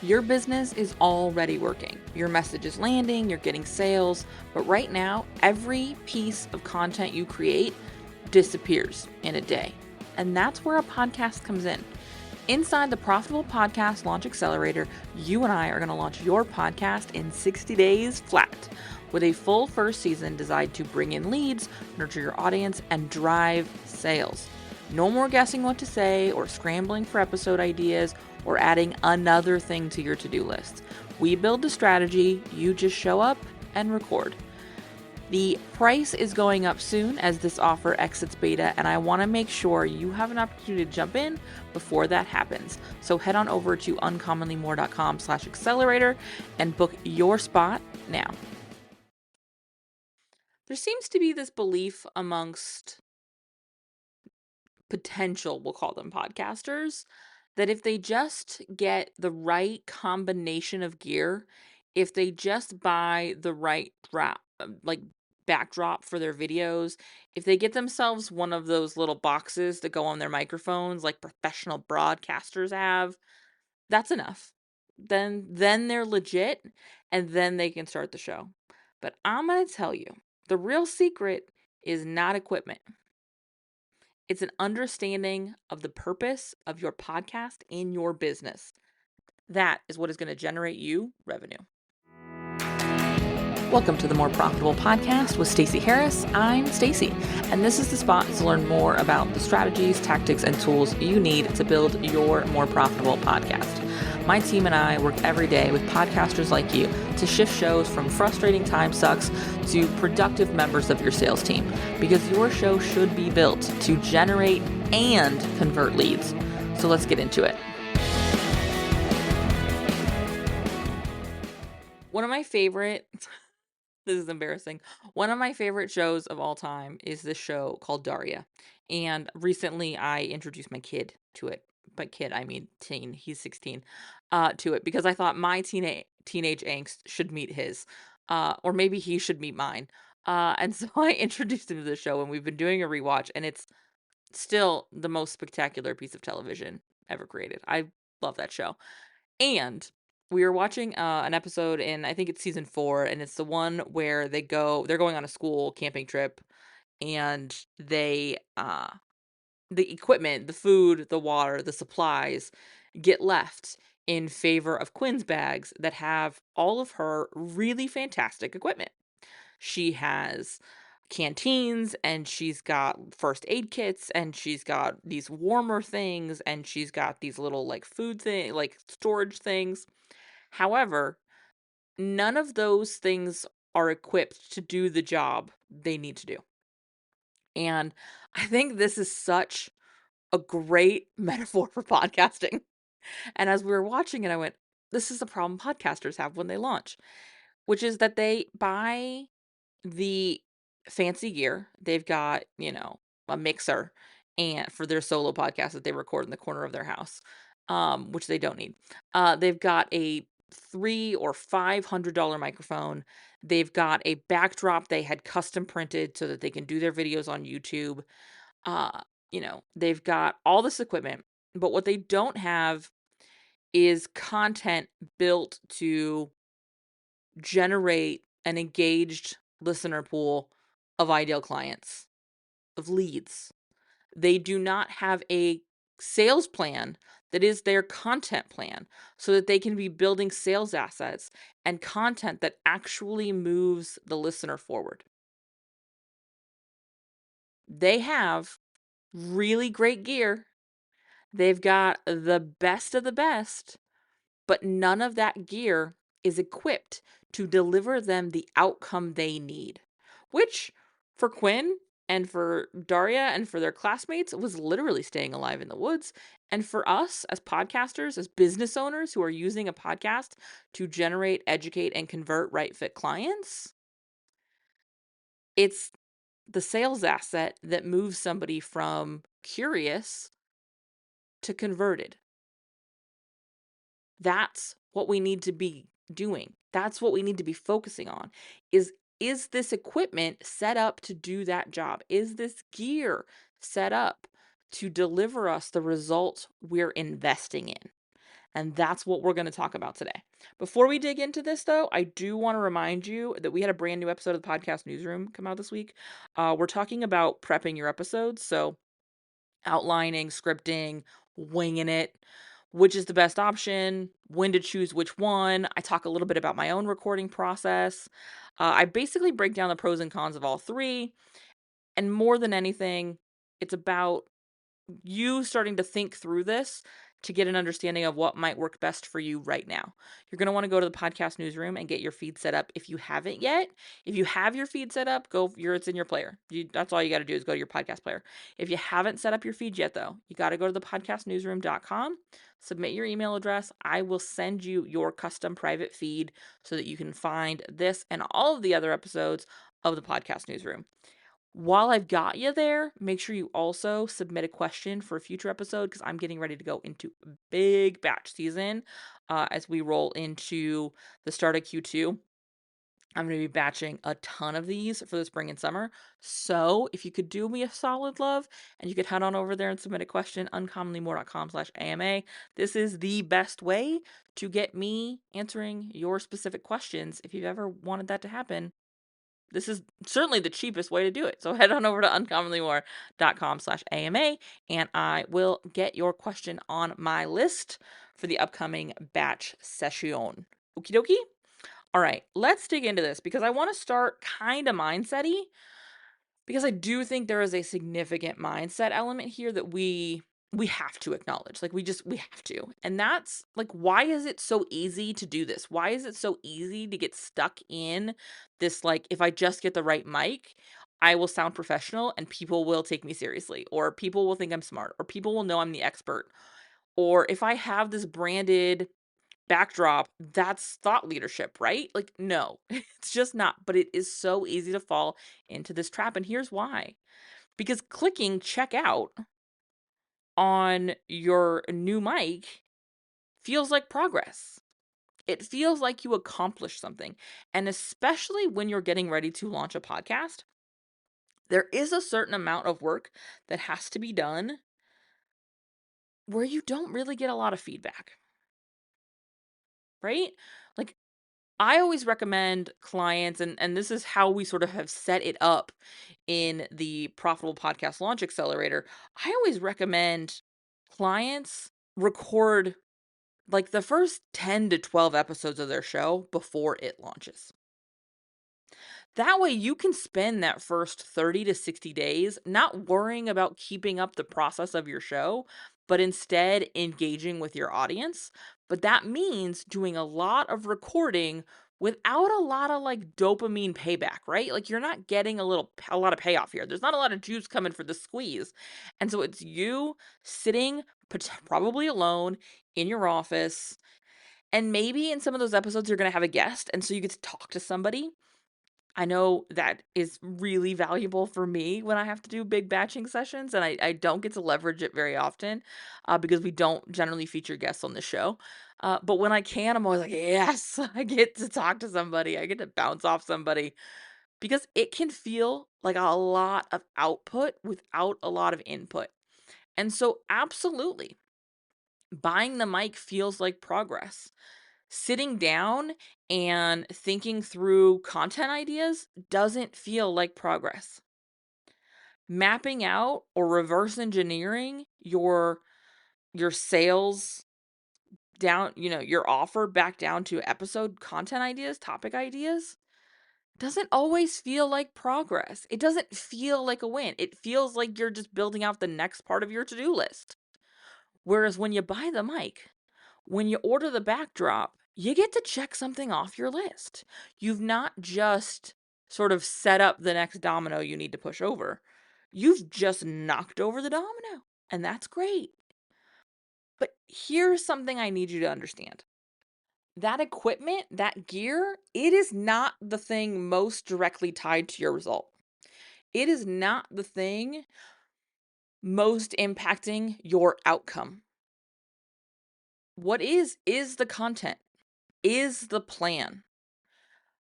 Your business is already working. Your message is landing, you're getting sales, but right now, every piece of content you create disappears in a day. And that's where a podcast comes in. Inside the Profitable Podcast Launch Accelerator, you and I are going to launch your podcast in 60 days flat with a full first season designed to bring in leads, nurture your audience, and drive sales. No more guessing what to say or scrambling for episode ideas or adding another thing to your to-do list. We build the strategy, you just show up and record. The price is going up soon as this offer exits beta, and I want to make sure you have an opportunity to jump in before that happens. So head on over to uncommonlymore.com/accelerator and book your spot now. There seems to be this belief amongst potential, we'll call them podcasters, that if they just get the right combination of gear, if they just buy the right backdrop for their videos, if they get themselves one of those little boxes that go on their microphones like professional broadcasters have, that's enough. Then they're legit, and then they can start the show. But I'm going to tell you, the real secret is not equipment. It's an understanding of the purpose of your podcast in your business. That is what is going to generate you revenue. Welcome to the More Profitable Podcast with Stacey Harris. I'm Stacey, and this is the spot to learn more about the strategies, tactics, and tools you need to build your more profitable podcast. My team and I work every day with podcasters like you to shift shows from frustrating time sucks to productive members of your sales team, because your show should be built to generate and convert leads. So let's get into it. One of my favorite, this is embarrassing, one of my favorite shows of all time is this show called Daria. And recently I introduced my kid to it. By kid, I mean teen. He's 16, to it because I thought my teenage angst should meet his, or maybe he should meet mine. And so I introduced him to the show, and we've been doing a rewatch, and it's still the most spectacular piece of television ever created. I love that show. And we were watching an episode in, I think it's season 4, and it's the one where they're going on a school camping trip, and they the equipment, the food, the water, the supplies get left in favor of Quinn's bags that have all of her really fantastic equipment. She has canteens, and she's got first aid kits, and she's got these warmer things, and she's got these little like food thing, like storage things. However, none of those things are equipped to do the job they need to do. And I think this is such a great metaphor for podcasting. And as we were watching it, I went, this is the problem podcasters have when they launch, which is that they buy the fancy gear. They've got, a mixer and for their solo podcast that they record in the corner of their house, which they don't need. They've got a $300 or $500 microphone. They've got a backdrop they had custom printed so that they can do their videos on YouTube. They've got all this equipment, but what they don't have is content built to generate an engaged listener pool of ideal clients, of leads. They do not have a sales plan that is their content plan so that they can be building sales assets and content that actually moves the listener forward. They have really great gear. They've got the best of the best, but none of that gear is equipped to deliver them the outcome they need, which for Quinn and for Daria and for their classmates was literally staying alive in the woods. And for us as podcasters, as business owners who are using a podcast to generate, educate, and convert right fit clients, it's the sales asset that moves somebody from curious to converted. That's what we need to be doing. That's what we need to be focusing on is this equipment set up to do that job? Is this gear set up to deliver us the results we're investing in? And that's what we're going to talk about today. Before we dig into this, though, I do want to remind you that we had a brand new episode of the Podcast Newsroom come out this week. We're talking about prepping your episodes. So outlining, scripting, winging it, which is the best option, when to choose which one. I talk a little bit about my own recording process. I basically break down the pros and cons of all three. And more than anything, it's about you starting to think through this to get an understanding of what might work best for you right now. You're going to want to go to the podcast newsroom and get your feed set up if you haven't yet. If you have your feed set up, it's in your player. That's all you got to do is go to your podcast player. If you haven't set up your feed yet, though, you got to go to the podcastnewsroom.com, submit your email address. I will send you your custom private feed so that you can find this and all of the other episodes of the podcast newsroom. While I've got you there, make sure you also submit a question for a future episode because I'm getting ready to go into a big batch season as we roll into the start of Q2. I'm going to be batching a ton of these for the spring and summer. So if you could do me a solid love and you could head on over there and submit a question, uncommonlymore.com/AMA. This is the best way to get me answering your specific questions. If you've ever wanted that to happen, this is certainly the cheapest way to do it. So head on over to uncommonlymore.com/AMA and I will get your question on my list for the upcoming batch session. Okie dokie? All right, let's dig into this because I want to start kind of mindset-y because I do think there is a significant mindset element here that we have to acknowledge. Like we have to. And that's like, why is it so easy to do this? Why is it so easy to get stuck in this, like, if I just get the right mic, I will sound professional and people will take me seriously, or people will think I'm smart, or people will know I'm the expert. Or if I have this branded backdrop, that's thought leadership, right? Like, no, it's just not. But it is so easy to fall into this trap. And here's why. Because clicking check out on your new mic feels like progress. It feels like you accomplished something. And especially when you're getting ready to launch a podcast, there is a certain amount of work that has to be done where you don't really get a lot of feedback, right? Like, I always recommend clients, and this is how we sort of have set it up in the Profitable Podcast Launch Accelerator. I always recommend clients record like the first 10 to 12 episodes of their show before it launches. That way you can spend that first 30 to 60 days not worrying about keeping up the process of your show, but instead engaging with your audience. But that means doing a lot of recording without a lot of like dopamine payback, right? Like you're not getting a lot of payoff here. There's not a lot of juice coming for the squeeze. And so it's you sitting probably alone in your office. And maybe in some of those episodes, you're going to have a guest. And so you get to talk to somebody. I know that is really valuable for me when I have to do big batching sessions, and I don't get to leverage it very often because we don't generally feature guests on the show. But when I can, I'm always like, yes, I get to talk to somebody. I get to bounce off somebody because it can feel like a lot of output without a lot of input. And so, absolutely, buying the mic feels like progress. Sitting down and thinking through content ideas doesn't feel like progress. Mapping out or reverse engineering your sales down, your offer back down to episode content ideas, topic ideas doesn't always feel like progress. It doesn't feel like a win. It feels like you're just building out the next part of your to-do list. Whereas when you buy the mic, when you order the backdrop, you get to check something off your list. You've not just sort of set up the next domino you need to push over. You've just knocked over the domino, and that's great. But here's something I need you to understand. That equipment, that gear, it is not the thing most directly tied to your result. It is not the thing most impacting your outcome. What is the content, is the plan.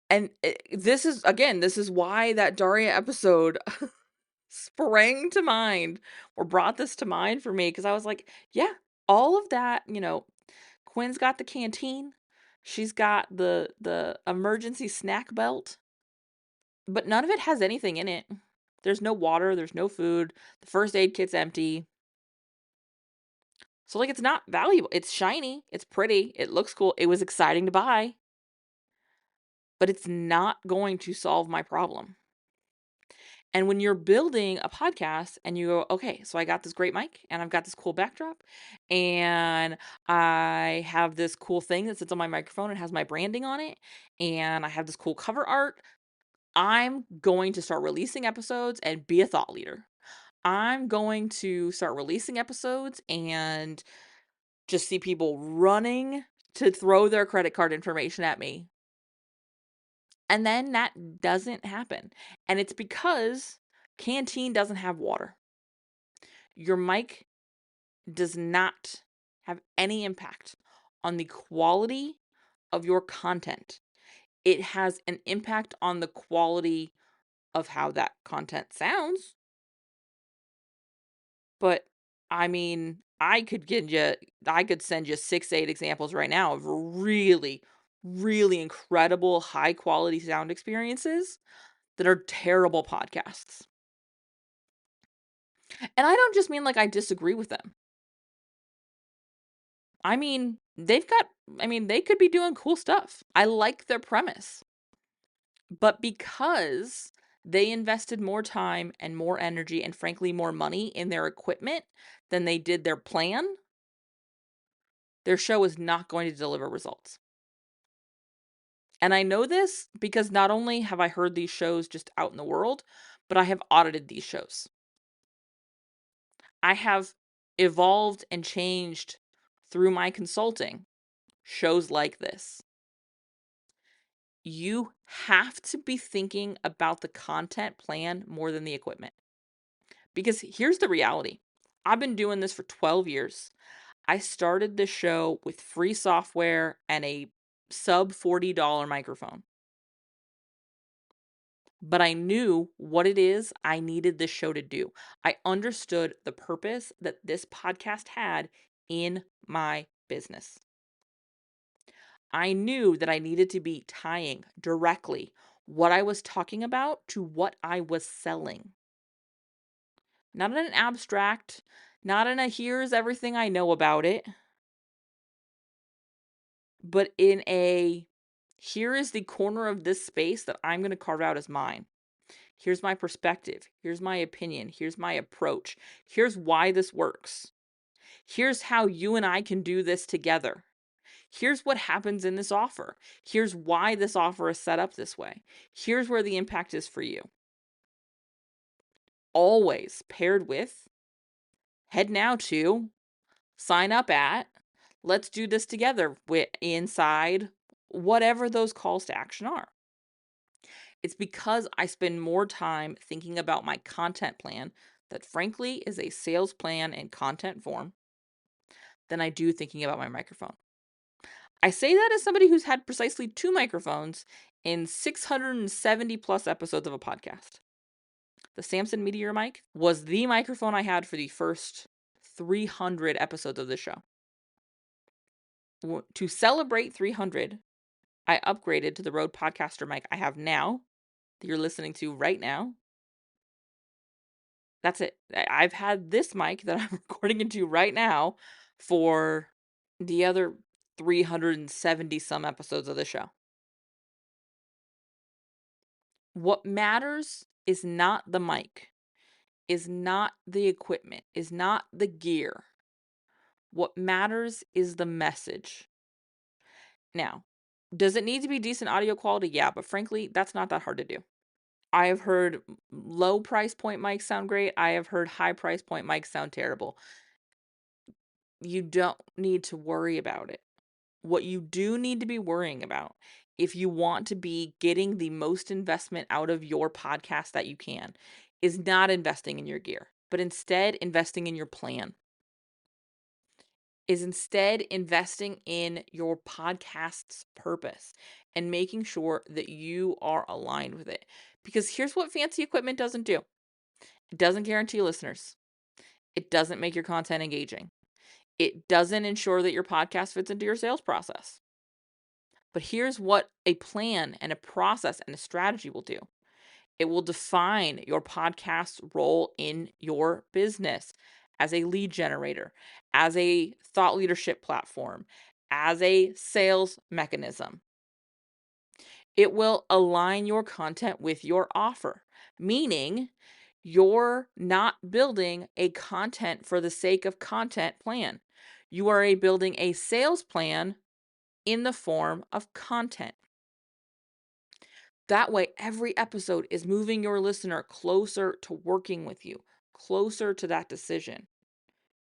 And this is why that Daria episode sprang to mind or brought this to mind for me because I was like, yeah, all of that, Quinn's got the canteen. She's got the emergency snack belt. But none of it has anything in it. There's no water, there's no food. The first aid kit's empty. So, like, it's not valuable. It's shiny, it's pretty, it looks cool, it was exciting to buy, but it's not going to solve my problem. And when you're building a podcast and you go, okay, so I got this great mic and I've got this cool backdrop and I have this cool thing that sits on my microphone and has my branding on it and I have this cool cover art, I'm going to start releasing episodes and be a thought leader. I'm going to start releasing episodes and just see people running to throw their credit card information at me. And then that doesn't happen. And it's because Canteen doesn't have water. Your mic does not have any impact on the quality of your content. It has an impact on the quality of how that content sounds. But I mean, I could send you 6, 8 examples right now of really, really incredible high quality sound experiences that are terrible podcasts. And I don't just mean like I disagree with them. I mean, they could be doing cool stuff. I like their premise. But because they invested more time and more energy and frankly more money in their equipment than they did their plan, their show is not going to deliver results. And I know this because not only have I heard these shows just out in the world, but I have audited these shows. I have evolved and changed through my consulting shows like this. You have to be thinking about the content plan more than the equipment. Because here's the reality. I've been doing this for 12 years. I started this show with free software and a sub $40 microphone. But I knew what it is I needed this show to do. I understood the purpose that this podcast had in my business. I knew that I needed to be tying directly what I was talking about to what I was selling. Not in an abstract, not in a here's everything I know about it, but in a here is the corner of this space that I'm going to carve out as mine. Here's my perspective. Here's my opinion. Here's my approach. Here's why this works. Here's how you and I can do this together. Here's what happens in this offer. Here's why this offer is set up this way. Here's where the impact is for you. Always paired with head now to sign up at, let's do this together inside whatever those calls to action are. It's because I spend more time thinking about my content plan that frankly is a sales plan in content form than I do thinking about my microphone. I say that as somebody who's had precisely 2 microphones in 670 plus episodes of a podcast. The Samson Meteor mic was the microphone I had for the first 300 episodes of the show. To celebrate 300, I upgraded to the Rode Podcaster mic I have now, that you're listening to right now. That's it. I've had this mic that I'm recording into right now for the other 370 some episodes of the show. What matters is not the mic, is not the equipment, is not the gear. What matters is the message. Now, does it need to be decent audio quality? Yeah, but frankly, that's not that hard to do. I have heard low price point mics sound great. I have heard high price point mics sound terrible. You don't need to worry about it. What you do need to be worrying about, if you want to be getting the most investment out of your podcast that you can, is not investing in your gear, but instead investing in your plan. Is instead investing in your podcast's purpose and making sure that you are aligned with it. Because here's what fancy equipment doesn't do. It doesn't guarantee listeners. It doesn't make your content engaging. It doesn't ensure that your podcast fits into your sales process. But here's what a plan and a process and a strategy will do. It will define your podcast's role in your business as a lead generator, as a thought leadership platform, as a sales mechanism. It will align your content with your offer, meaning you're not building a content for the sake of content plan. You are building a sales plan in the form of content. That way, every episode is moving your listener closer to working with you, closer to that decision.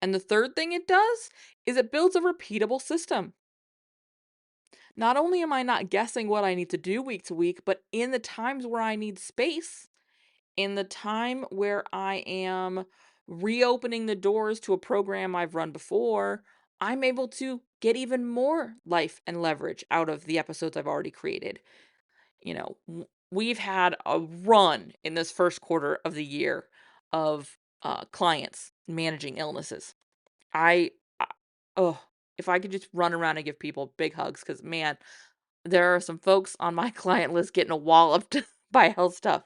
And the third thing it does is it builds a repeatable system. Not only am I not guessing what I need to do week to week, but in the times where I need space, in the time where I am reopening the doors to a program I've run before, I'm able to get even more life and leverage out of the episodes I've already created. We've had a run in this first quarter of the year of clients managing illnesses. If I could just run around and give people big hugs, because man, there are some folks on my client list getting walloped by health stuff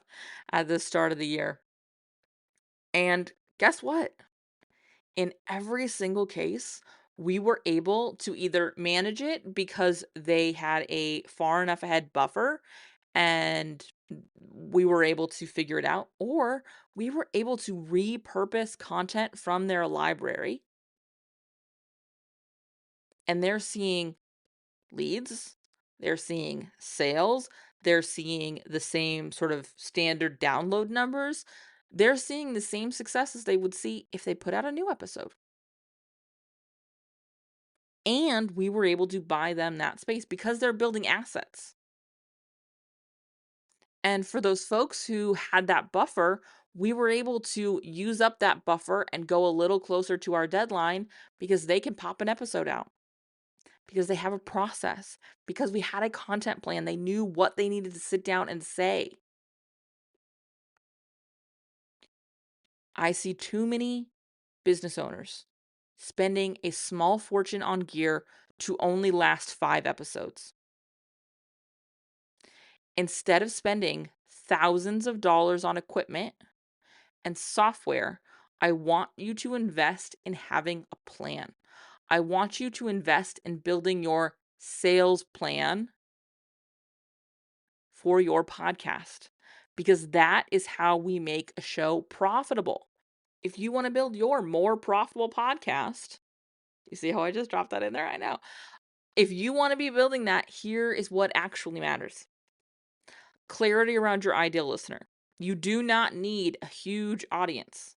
at the start of the year. And guess what? In every single case, we were able to either manage it because they had a far enough ahead buffer and we were able to figure it out, or we were able to repurpose content from their library and they're seeing leads, they're seeing sales, they're seeing the same sort of standard download numbers. They're seeing the same successes they would see if they put out a new episode. And we were able to buy them that space because they're building assets. And for those folks who had that buffer, we were able to use up that buffer and go a little closer to our deadline because they can pop an episode out, because they have a process, because we had a content plan. They knew what they needed to sit down and say. I see too many business owners spending a small fortune on gear to only last 5 episodes. Instead of spending thousands of dollars on equipment and software, I want you to invest in having a plan. I want you to invest in building your sales plan for your podcast, because that is how we make a show profitable. If you want to build your more profitable podcast, you see how I just dropped that in there? I know. If you want to be building that, here is what actually matters. Clarity around your ideal listener. You do not need a huge audience.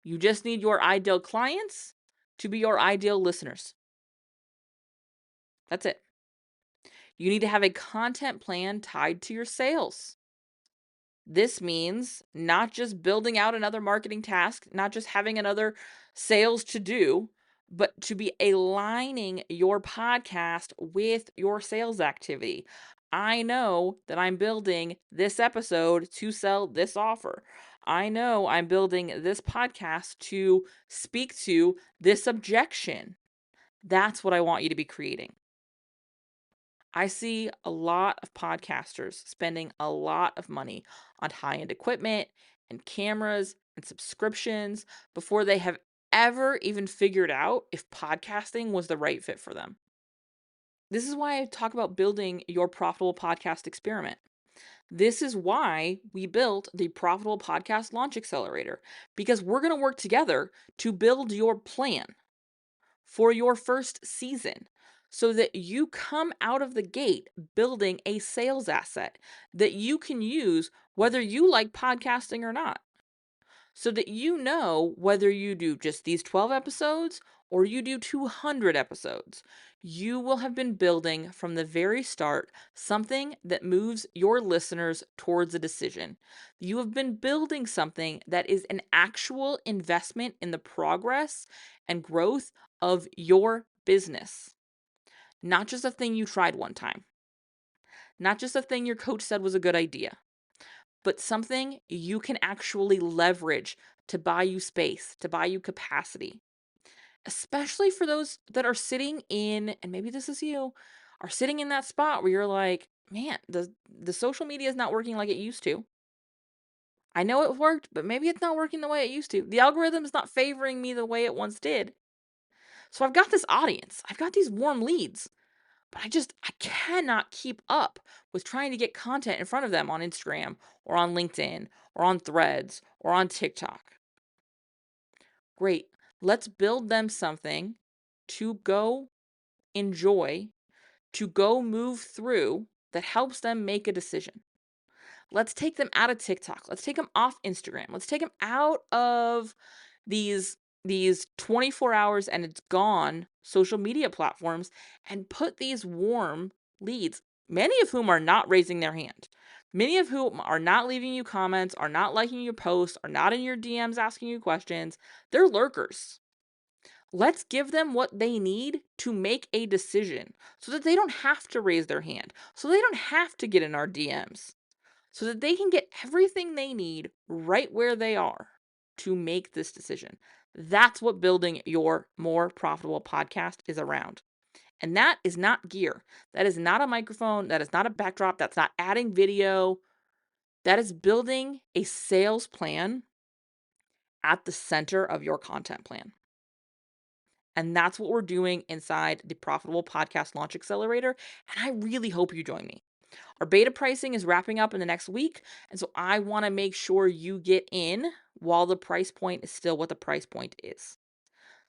You just need your ideal clients to be your ideal listeners. That's it. You need to have a content plan tied to your sales. This means not just building out another marketing task, not just having another sales to do, but to be aligning your podcast with your sales activity. I know that I'm building this episode to sell this offer. I know I'm building this podcast to speak to this objection. That's what I want you to be creating. I see a lot of podcasters spending a lot of money on high-end equipment and cameras and subscriptions before they have ever even figured out if podcasting was the right fit for them. This is why I talk about building your profitable podcast experiment. This is why we built the Profitable Podcast Launch Accelerator, because we're going to work together to build your plan for your first season so that you come out of the gate building a sales asset that you can use whether you like podcasting or not. So that you know whether you do just these 12 episodes or you do 200 episodes. You will have been building from the very start something that moves your listeners towards a decision. You have been building something that is an actual investment in the progress and growth of your business. Not just a thing you tried one time. Not just a thing your coach said was a good idea, but something you can actually leverage to buy you space, to buy you capacity. especially for those that are sitting in, and maybe this is you, are sitting in that spot where you're like, man, the social media is not working like it used to. I know it worked, but maybe it's not working the way it used to. The algorithm is not favoring me the way it once did. So I've got this audience, I've got these warm leads, but I cannot keep up with trying to get content in front of them on Instagram or on LinkedIn or on Threads or on TikTok. Great. Let's build them something to go enjoy, to go move through that helps them make a decision. Let's take them out of TikTok. Let's take them off Instagram. Let's take them out of these 24 hours and it's gone social media platforms and put these warm leads, many of whom are not raising their hand. Many of whom are not leaving you comments, are not liking your posts, are not in your DMs asking you questions. They're lurkers. Let's give them what they need to make a decision so that they don't have to raise their hand, so they don't have to get in our DMs, so that they can get everything they need right where they are to make this decision. That's what building your more profitable podcast is around. And that is not gear. That is not a microphone. That is not a backdrop. That's not adding video. That is building a sales plan at the center of your content plan. And that's what we're doing inside the Profitable Podcast Launch Accelerator. And I really hope you join me. Our beta pricing is wrapping up in the next week. And so I want to make sure you get in while the price point is still what the price point is.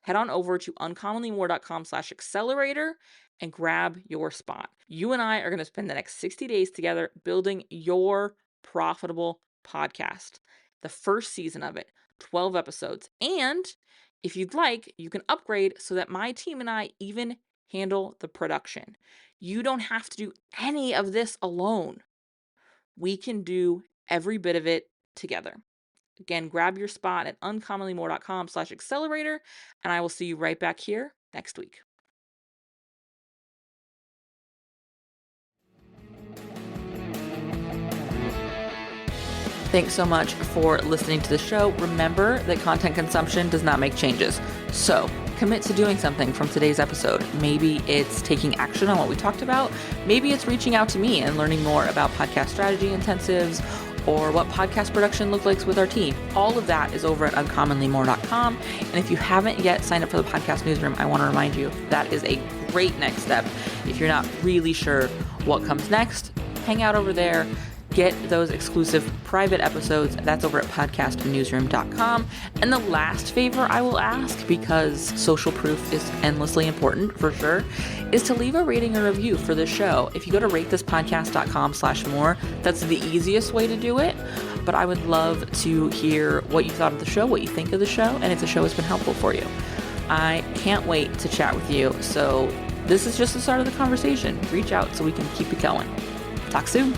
Head on over to uncommonlymore.com/accelerator and grab your spot. You and I are going to spend the next 60 days together building your profitable podcast. The first season of it, 12 episodes. And if you'd like, you can upgrade so that my team and I even handle the production. You don't have to do any of this alone. We can do every bit of it together. Again, grab your spot at uncommonlymore.com/accelerator, and I will see you right back here next week. Thanks so much for listening to the show. Remember that content consumption does not make changes. So commit to doing something from today's episode. Maybe it's taking action on what we talked about. Maybe it's reaching out to me and learning more about podcast strategy intensives or what podcast production looks like with our team. All of that is over at uncommonlymore.com. And if you haven't yet signed up for the podcast newsroom, I want to remind you that is a great next step. If you're not really sure what comes next, hang out over there. Get those exclusive private episodes. That's over at podcastnewsroom.com. And the last favor I will ask, because social proof is endlessly important for sure, is to leave a rating or review for the show. If you go to ratethispodcast.com/more, that's the easiest way to do it. But I would love to hear what you thought of the show, what you think of the show, and if the show has been helpful for you. I can't wait to chat with you. So this is just the start of the conversation. Reach out so we can keep it going. Talk soon.